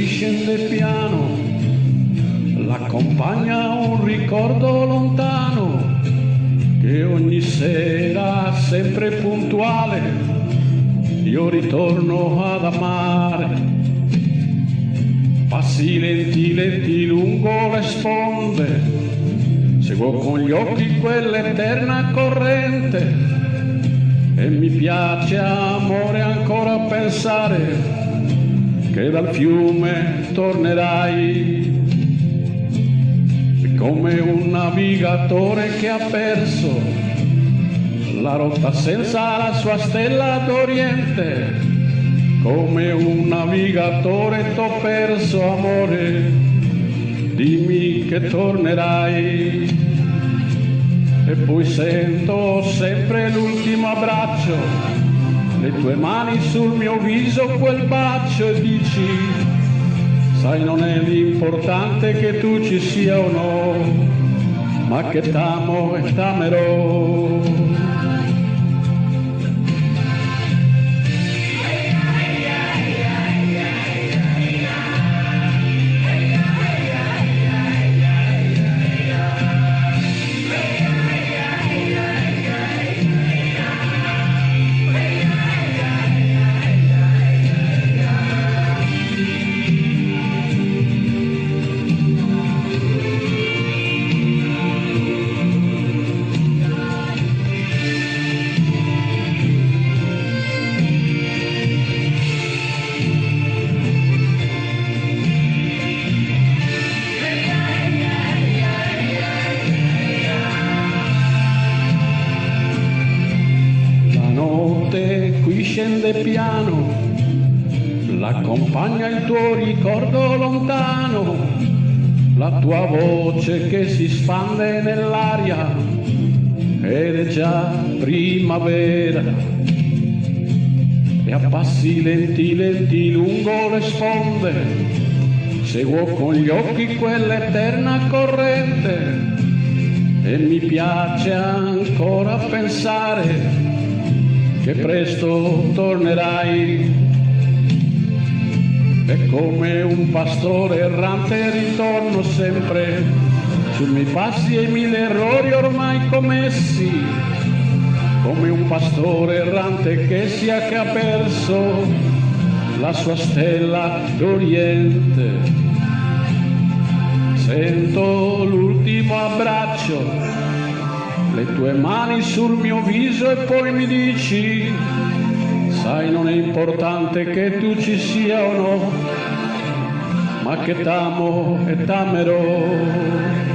qui scende piano, l'accompagna un ricordo lontano, che ogni sera, sempre puntuale, io ritorno ad amare. Passi lenti, lenti lungo le sponde, seguo con gli occhi quell'eterna corrente, e mi piace, amore, ancora pensare che dal fiume tornerai, come un navigatore che ha perso la rotta senza la sua stella d'Oriente. Come un navigatore t'ho perso, amore, dimmi che tornerai. E poi sento sempre l'ultimo abbraccio, le tue mani sul mio viso, quel bacio, e dici, sai, non è l'importante che tu ci sia o no, ma che t'amo e t'amerò. Qui scende piano, l'accompagna il tuo ricordo lontano, la tua voce che si spande nell'aria, ed è già primavera. E a passi lenti, lenti lungo le sponde, seguo con gli occhi quell'eterna corrente, e mi piace ancora pensare che presto tornerai. E come un pastore errante ritorno sempre sui miei passi e i mille errori ormai commessi, come un pastore errante che ha perso la sua stella d'Oriente. Sento l'ultimo abbraccio, le tue mani sul mio viso, e poi mi dici, sai, non è importante che tu ci sia o no, ma che t'amo e t'amerò.